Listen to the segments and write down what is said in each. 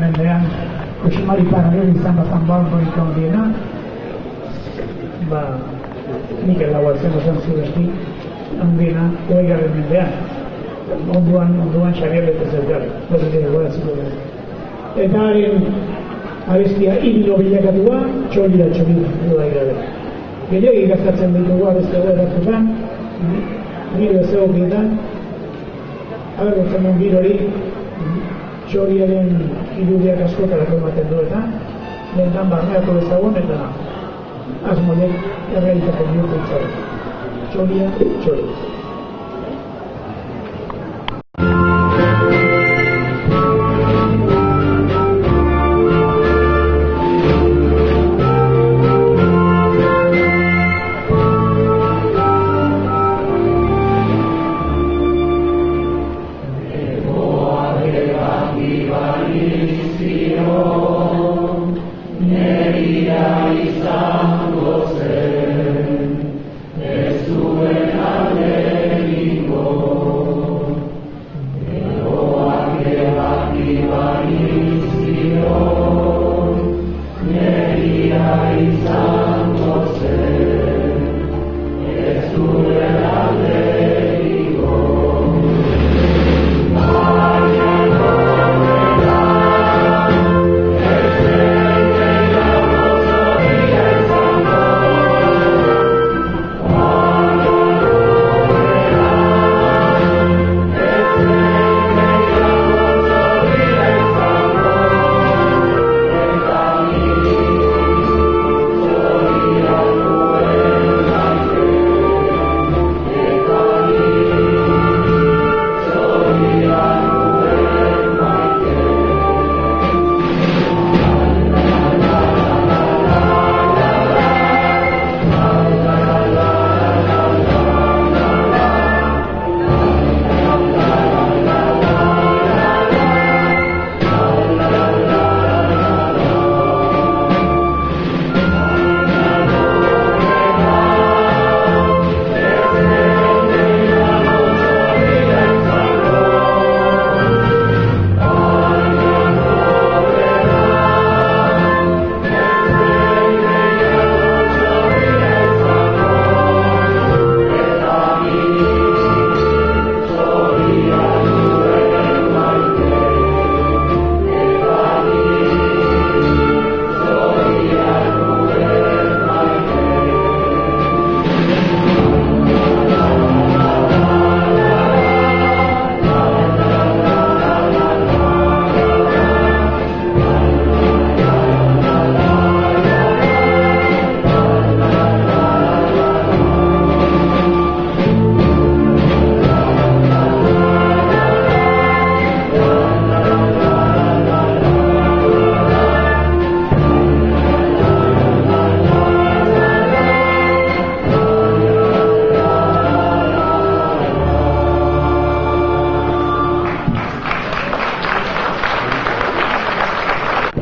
mendean Kusimari Parangel izan bazan balkoik handiena, Mikel Laguartzen osan zurezki handiena 20. mendean. Onduan Xabier ez gara, eta haren abestia himno bilakatua, txolira, duda irabe. Gehiagik gaztatzen ditugu abestia eratzetan, giro ezagokietan, agertzen duen giro hori, txoliaren irudiak askotarako ematen du eta, lehentan barneako ezagun eta asmoiek errealitaten dut eitzaren. Txolia.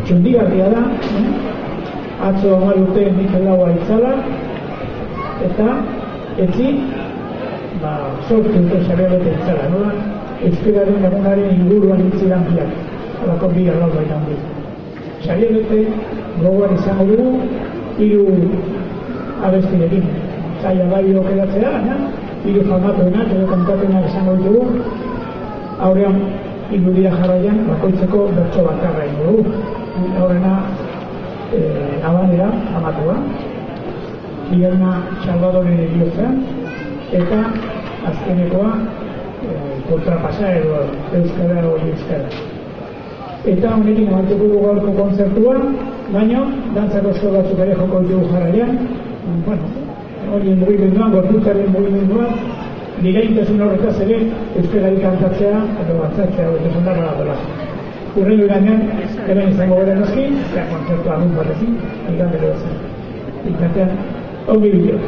Txundigarria da, atzo 10 urte Mikel Laua itzala, eta etzi, sortu dute Xabier itzala, nola? Euskararen egunaren inguruan itzidan biak, alako bi arlau baitan bi. Xabier gogoan izango dugu, 3 abestirekin, zaila bai okeratzea, 3 famatuenak edo kontatuenak izango ditugu, aurrean irudia jarraian bakoitzeko bertso bakarra ingo dugu. Horrena Abanera, amatua, bigarna Salvadore bihotzean, eta azkenekoa kontrapasa edo euskara hori euskara. Eta honekin amantuko dugu gaurko kontzertua, baina dantzako esko batzuk ere joko ditugu jarraian, horien mugimenduan, gorputzaren mugimenduan, digaintasun horretaz ere euskarari kantatzea edo batzatzea hori zondara da. Urrengo iranean, hemen izango gara noski, kontzertua agun batekin, igandero zen. Ikatean, ongi bideo.